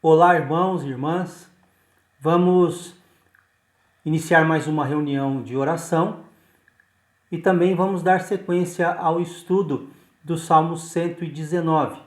Olá, irmãos e irmãs. Vamos iniciar mais uma reunião de oração e também vamos dar sequência ao estudo do Salmo 119.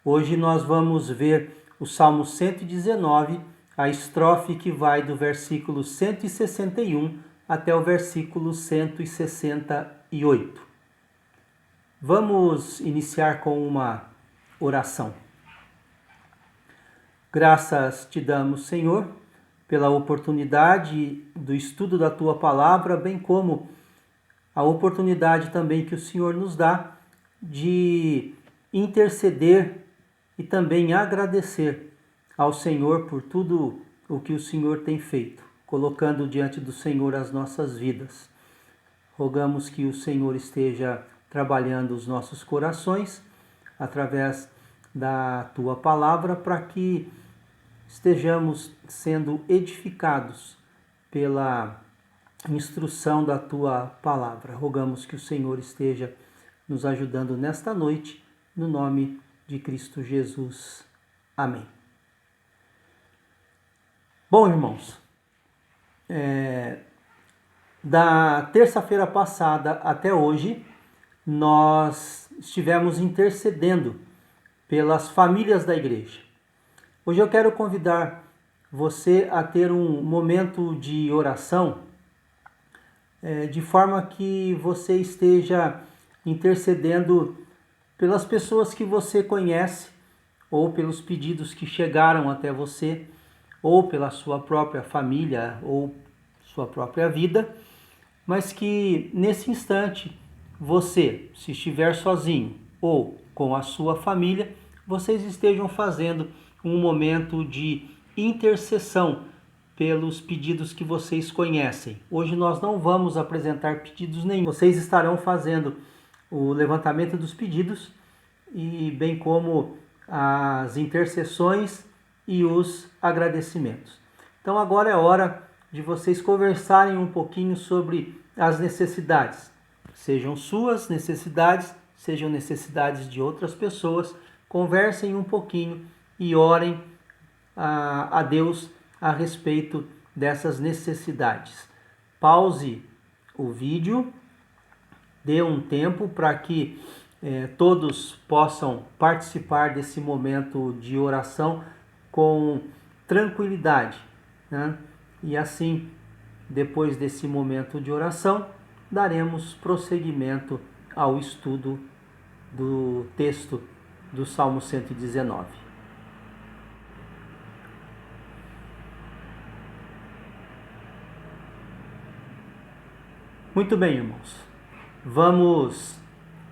Hoje nós vamos ver o Salmo 119, a estrofe que vai do versículo 161 até o versículo 168. Vamos iniciar com uma oração. Graças te damos, Senhor, pela oportunidade do estudo da Tua Palavra, bem como a oportunidade também que o Senhor nos dá de interceder e também agradecer ao Senhor por tudo o que o Senhor tem feito, colocando diante do Senhor as nossas vidas. Rogamos que o Senhor esteja trabalhando os nossos corações através da Tua Palavra para que estejamos sendo edificados pela instrução da Tua Palavra. Rogamos que o Senhor esteja nos ajudando nesta noite, no nome de Cristo Jesus. Amém. Bom, irmãos, da terça-feira passada até hoje, nós estivemos intercedendo pelas famílias da igreja. Hoje eu quero convidar você a ter um momento de oração, de forma que você esteja intercedendo pelas pessoas que você conhece, ou pelos pedidos que chegaram até você, ou pela sua própria família, ou sua própria vida, mas que nesse instante você, se estiver sozinho ou com a sua família, vocês estejam fazendo um momento de intercessão pelos pedidos que vocês conhecem. Hoje nós não vamos apresentar pedidos nenhum. Vocês estarão fazendo o levantamento dos pedidos e bem como as intercessões e os agradecimentos. Então agora é hora de vocês conversarem um pouquinho sobre as necessidades. Sejam suas necessidades, sejam necessidades de outras pessoas. Conversem um pouquinho e orem a Deus a respeito dessas necessidades. Pause o vídeo, dê um tempo para que todos possam participar desse momento de oração com tranquilidade, né? E assim, depois desse momento de oração, daremos prosseguimento ao estudo do texto do Salmo 119. Muito bem, irmãos. Vamos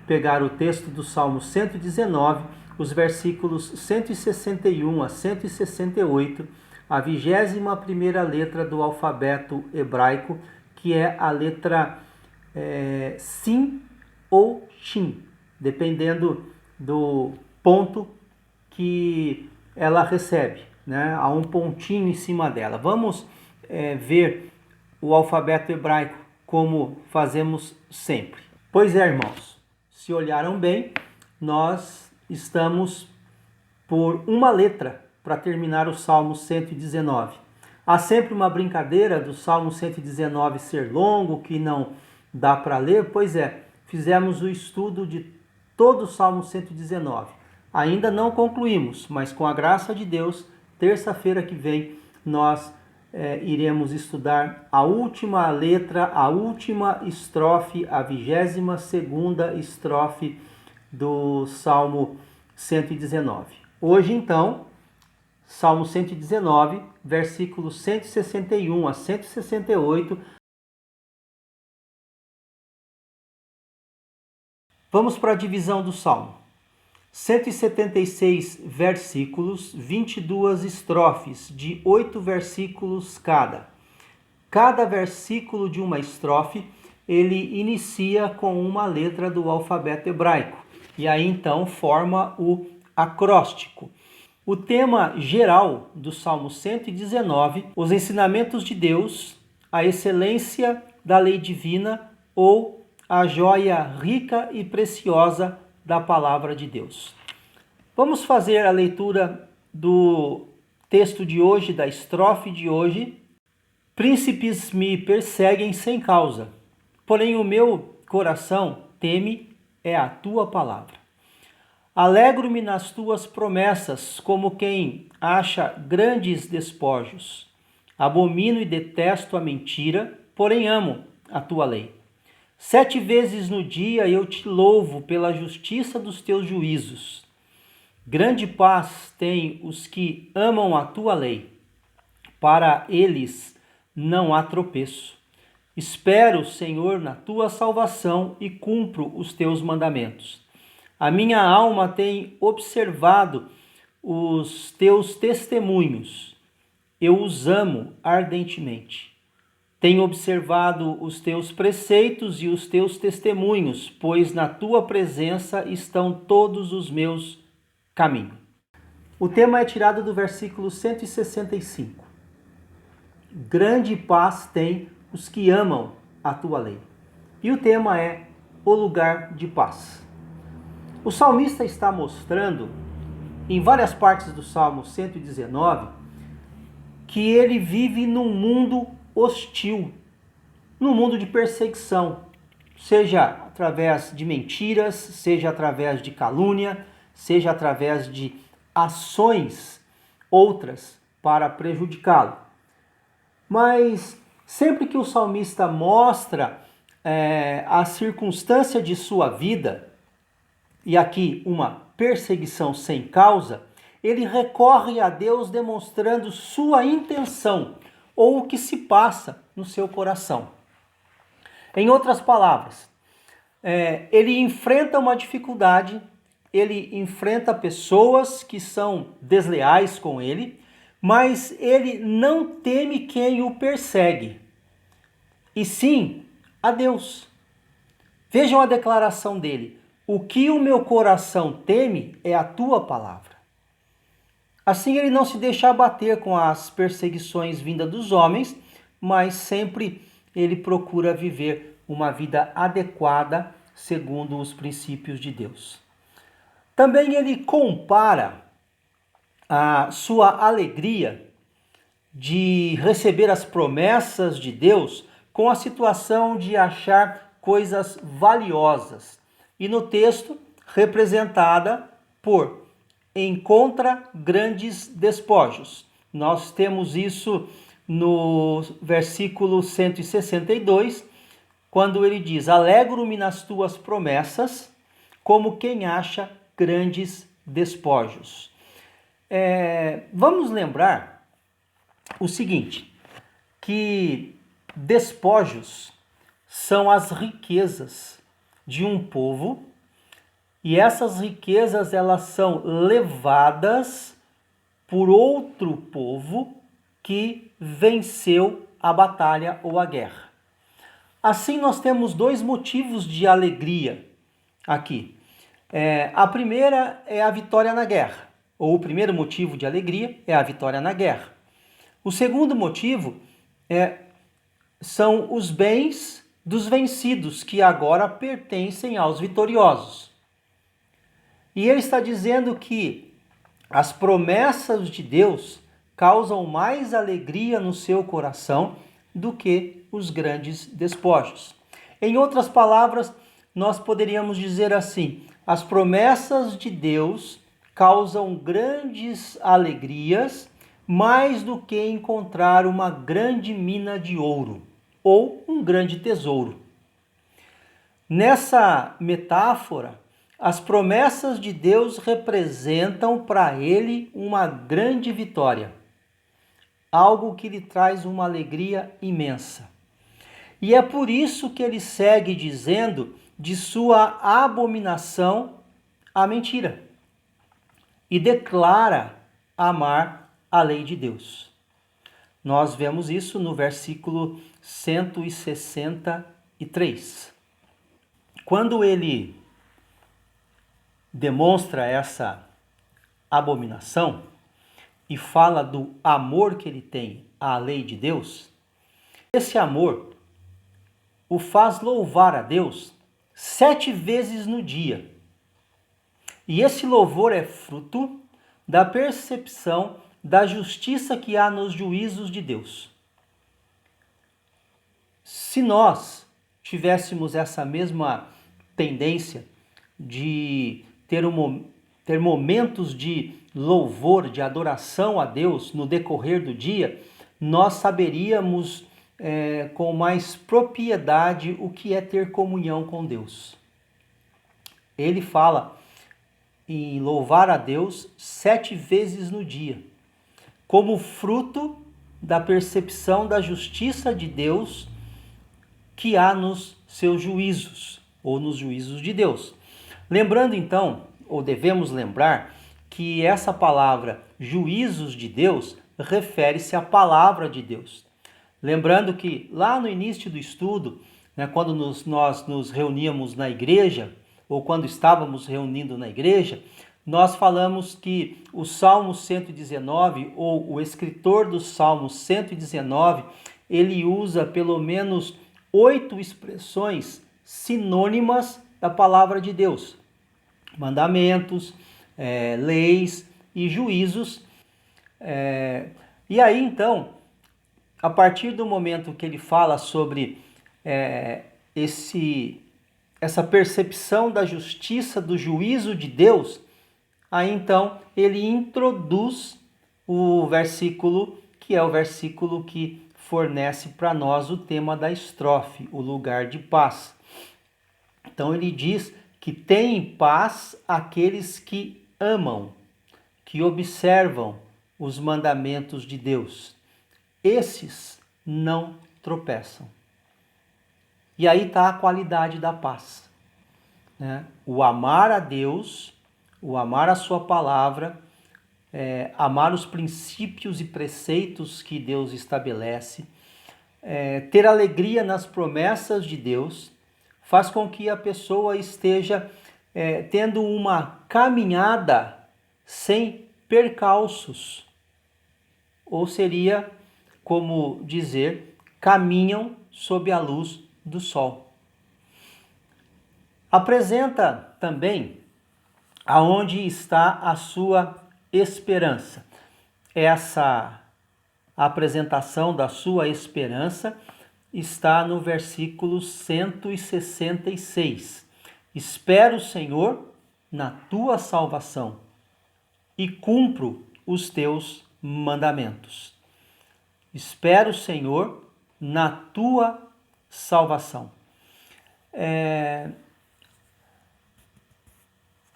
pegar o texto do Salmo 119, os versículos 161 a 168, a 21ª letra do alfabeto hebraico, que é a letra Sim ou Shin, dependendo do ponto que ela recebe, né? Há um pontinho em cima dela. Vamos ver o alfabeto hebraico como fazemos sempre. Pois é, irmãos, se olharam bem, nós estamos por uma letra para terminar o Salmo 119. Há sempre uma brincadeira do Salmo 119 ser longo, que não dá para ler. Pois é, fizemos o estudo de todo o Salmo 119. Ainda não concluímos, mas com a graça de Deus, terça-feira que vem, nós iremos estudar a última letra, a última estrofe, a 22ª estrofe do Salmo 119. Hoje, então, Salmo 119, versículos 161 a 168. Vamos para a divisão do Salmo. 176 versículos, 22 estrofes, de 8 versículos cada. Cada versículo de uma estrofe, ele inicia com uma letra do alfabeto hebraico. E aí, então, forma o acróstico. O tema geral do Salmo 119, os ensinamentos de Deus, a excelência da lei divina ou a joia rica e preciosa da palavra de Deus. Vamos fazer a leitura do texto de hoje, da estrofe de hoje: príncipes me perseguem sem causa, porém o meu coração teme é a tua palavra. Alegro-me nas tuas promessas, como quem acha grandes despojos. Abomino e detesto a mentira, porém amo a tua lei. 7 vezes no dia eu te louvo pela justiça dos teus juízos. Grande paz têm os que amam a tua lei. Para eles não há tropeço. Espero, Senhor, na tua salvação e cumpro os teus mandamentos. A minha alma tem observado os teus testemunhos. Eu os amo ardentemente. Tenho observado os teus preceitos e os teus testemunhos, pois na tua presença estão todos os meus caminhos. O tema é tirado do versículo 165. Grande paz tem os que amam a tua lei. E o tema é o lugar de paz. O salmista está mostrando, em várias partes do Salmo 119, que ele vive num mundo hostil, num mundo de perseguição, seja através de mentiras, seja através de calúnia, seja através de ações outras para prejudicá-lo. Mas sempre que o salmista mostra a circunstância de sua vida, e aqui uma perseguição sem causa, ele recorre a Deus demonstrando sua intenção ou o que se passa no seu coração. Em outras palavras, ele enfrenta uma dificuldade, ele enfrenta pessoas que são desleais com ele, mas ele não teme quem o persegue, e sim a Deus. Vejam a declaração dele: o que o meu coração teme é a tua palavra. Assim ele não se deixa abater com as perseguições vindas dos homens, mas sempre ele procura viver uma vida adequada segundo os princípios de Deus. Também ele compara a sua alegria de receber as promessas de Deus com a situação de achar coisas valiosas. E no texto, representada por encontra grandes despojos. Nós temos isso no versículo 162, quando ele diz: alegro-me nas tuas promessas, como quem acha grandes despojos. Vamos lembrar o seguinte, que despojos são as riquezas de um povo, e essas riquezas elas são levadas por outro povo que venceu a batalha ou a guerra. Assim nós temos 2 motivos de alegria aqui. A primeira é a vitória na guerra, ou o primeiro motivo de alegria é a vitória na guerra. O segundo motivo são os bens dos vencidos, que agora pertencem aos vitoriosos. E ele está dizendo que as promessas de Deus causam mais alegria no seu coração do que os grandes despojos. Em outras palavras, nós poderíamos dizer assim: as promessas de Deus causam grandes alegrias, mais do que encontrar uma grande mina de ouro ou um grande tesouro. Nessa metáfora, as promessas de Deus representam para ele uma grande vitória, algo que lhe traz uma alegria imensa. E é por isso que ele segue dizendo de sua abominação a mentira e declara amar a lei de Deus. Nós vemos isso no versículo 163. Quando ele demonstra essa abominação e fala do amor que ele tem à lei de Deus, esse amor o faz louvar a Deus 7 vezes no dia. E esse louvor é fruto da percepção da justiça que há nos juízos de Deus. Se nós tivéssemos essa mesma tendência de ter momentos de louvor, de adoração a Deus no decorrer do dia, nós saberíamos com mais propriedade o que é ter comunhão com Deus. Ele fala em louvar a Deus 7 vezes no dia, como fruto da percepção da justiça de Deus que há nos seus juízos, ou nos juízos de Deus. Lembrando então, ou devemos lembrar, que essa palavra juízos de Deus refere-se à palavra de Deus. Lembrando que lá no início do estudo, quando nós nos reuníamos na igreja, ou quando estávamos reunindo na igreja, nós falamos que o Salmo 119, ou o escritor do Salmo 119, ele usa pelo menos 8 expressões sinônimas da palavra de Deus. Mandamentos, leis e juízos. E aí então, a partir do momento que ele fala sobre essa percepção da justiça, do juízo de Deus, aí então ele introduz o versículo, que é o versículo que fornece para nós o tema da estrofe, o lugar de paz. Então ele diz que tem paz aqueles que amam, que observam os mandamentos de Deus. Esses não tropeçam. E aí está a qualidade da paz, O amar a Deus, o amar a sua palavra, amar os princípios e preceitos que Deus estabelece, ter alegria nas promessas de Deus, faz com que a pessoa esteja tendo uma caminhada sem percalços. Ou seria como dizer, caminham sob a luz do sol. Apresenta também aonde está a sua esperança. Essa apresentação da sua esperança está no versículo 166. Espero, Senhor, na tua salvação e cumpro os teus mandamentos. Espero, Senhor, na tua salvação.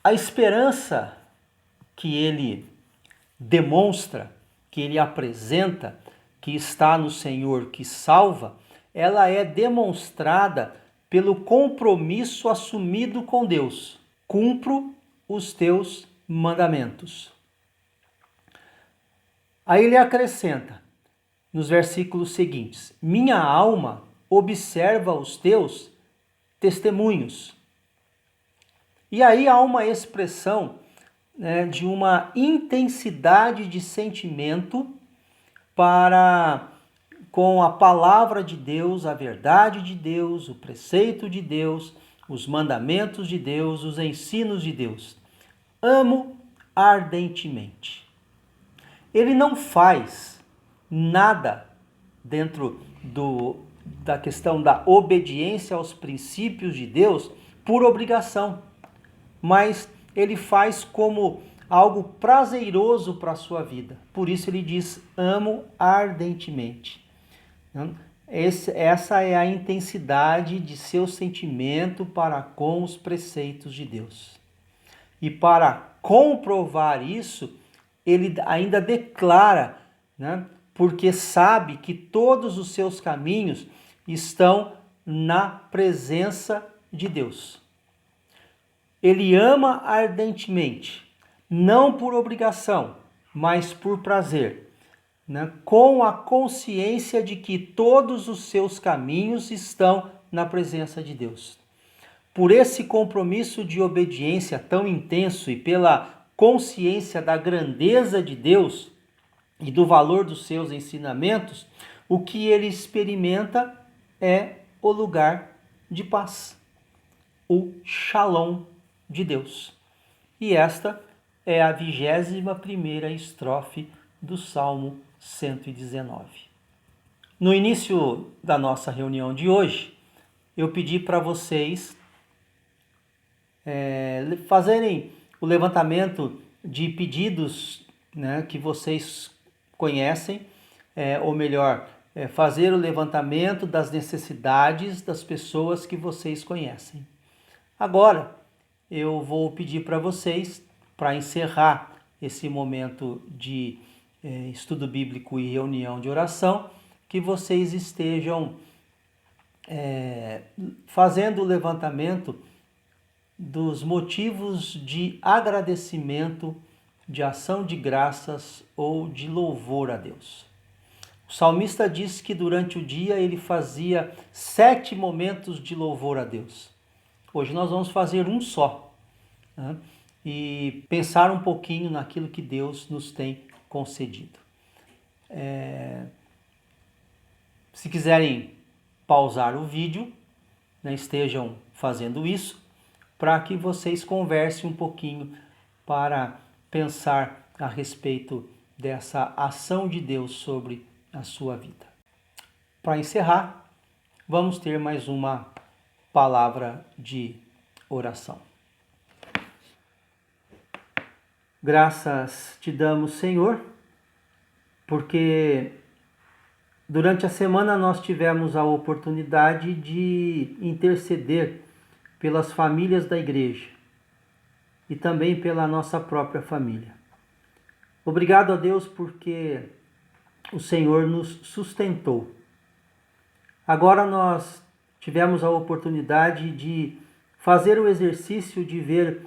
A esperança que ele demonstra, que ele apresenta, que está no Senhor que salva, ela é demonstrada pelo compromisso assumido com Deus. Cumpro os teus mandamentos. Aí ele acrescenta nos versículos seguintes: minha alma observa os teus testemunhos. E aí há uma expressão de uma intensidade de sentimento com a palavra de Deus, a verdade de Deus, o preceito de Deus, os mandamentos de Deus, os ensinos de Deus. Amo ardentemente. Ele não faz nada dentro da questão da obediência aos princípios de Deus por obrigação, mas ele faz como algo prazeroso para a sua vida. Por isso ele diz, amo ardentemente. Essa é a intensidade de seu sentimento para com os preceitos de Deus. E para comprovar isso, ele ainda declara, porque sabe que todos os seus caminhos estão na presença de Deus. Ele ama ardentemente, não por obrigação, mas por prazer, com a consciência de que todos os seus caminhos estão na presença de Deus. Por esse compromisso de obediência tão intenso e pela consciência da grandeza de Deus e do valor dos seus ensinamentos, o que ele experimenta é o lugar de paz, o Shalom de Deus. E esta é a 21ª estrofe do Salmo 119. No início da nossa reunião de hoje, eu pedi para vocês fazerem o levantamento de pedidos, né, que vocês conhecem, ou melhor, fazer o levantamento das necessidades das pessoas que vocês conhecem. Agora, eu vou pedir para vocês, para encerrar esse momento de estudo bíblico e reunião de oração, que vocês estejam fazendo o levantamento dos motivos de agradecimento, de ação de graças ou de louvor a Deus. O salmista diz que durante o dia ele fazia 7 momentos de louvor a Deus. Hoje nós vamos fazer um só, né? E pensar um pouquinho naquilo que Deus nos tem concedido. Se quiserem pausar o vídeo, né, estejam fazendo isso, para que vocês conversem um pouquinho para pensar a respeito dessa ação de Deus sobre a sua vida. Para encerrar, vamos ter mais uma palavra de oração. Graças te damos, Senhor, porque durante a semana nós tivemos a oportunidade de interceder pelas famílias da igreja e também pela nossa própria família. Obrigado a Deus porque o Senhor nos sustentou. Agora nós tivemos a oportunidade de fazer o exercício de ver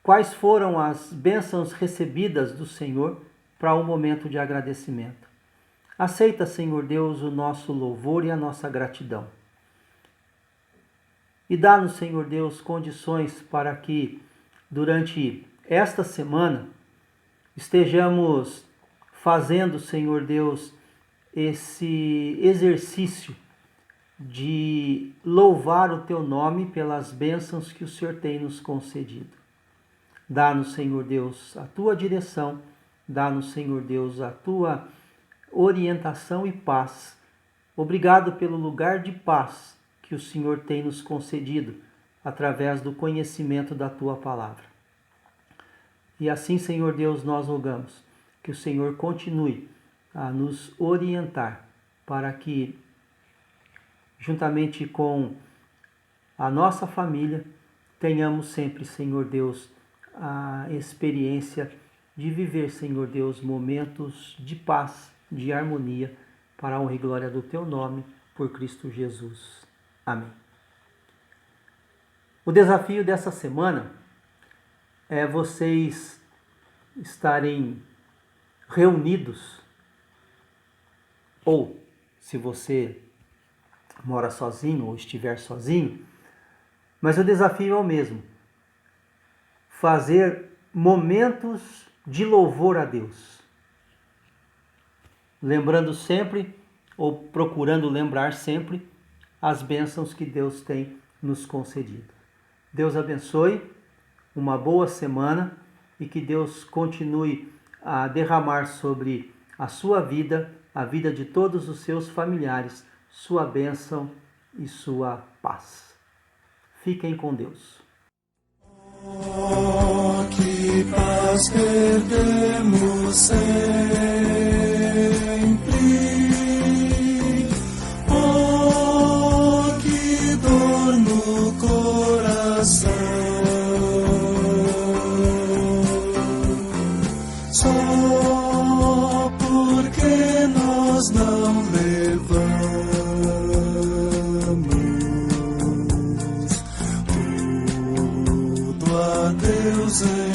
quais foram as bênçãos recebidas do Senhor para um momento de agradecimento. Aceita, Senhor Deus, o nosso louvor e a nossa gratidão. E dá-nos, Senhor Deus, condições para que, durante esta semana, estejamos fazendo, Senhor Deus, esse exercício de louvar o Teu nome pelas bênçãos que o Senhor tem nos concedido. Dá-nos, Senhor Deus, a Tua direção, dá-nos, Senhor Deus, a Tua orientação e paz. Obrigado pelo lugar de paz que o Senhor tem nos concedido através do conhecimento da Tua palavra. E assim, Senhor Deus, nós rogamos que o Senhor continue a nos orientar para que, juntamente com a nossa família, tenhamos sempre, Senhor Deus, a experiência de viver, Senhor Deus, momentos de paz, de harmonia, para a honra e glória do Teu nome, por Cristo Jesus. Amém. O desafio dessa semana é vocês estarem reunidos, ou se você mora sozinho ou estiver sozinho, mas o desafio é o mesmo. Fazer momentos de louvor a Deus. Lembrando sempre, ou procurando lembrar sempre, as bênçãos que Deus tem nos concedido. Deus abençoe, uma boa semana e que Deus continue a derramar sobre a sua vida, a vida de todos os seus familiares, sua bênção e sua paz. Fiquem com Deus. Oh, que paz perdemos sempre. Oh, que dor no coração. Só porque nós não levamos tudo a Deus.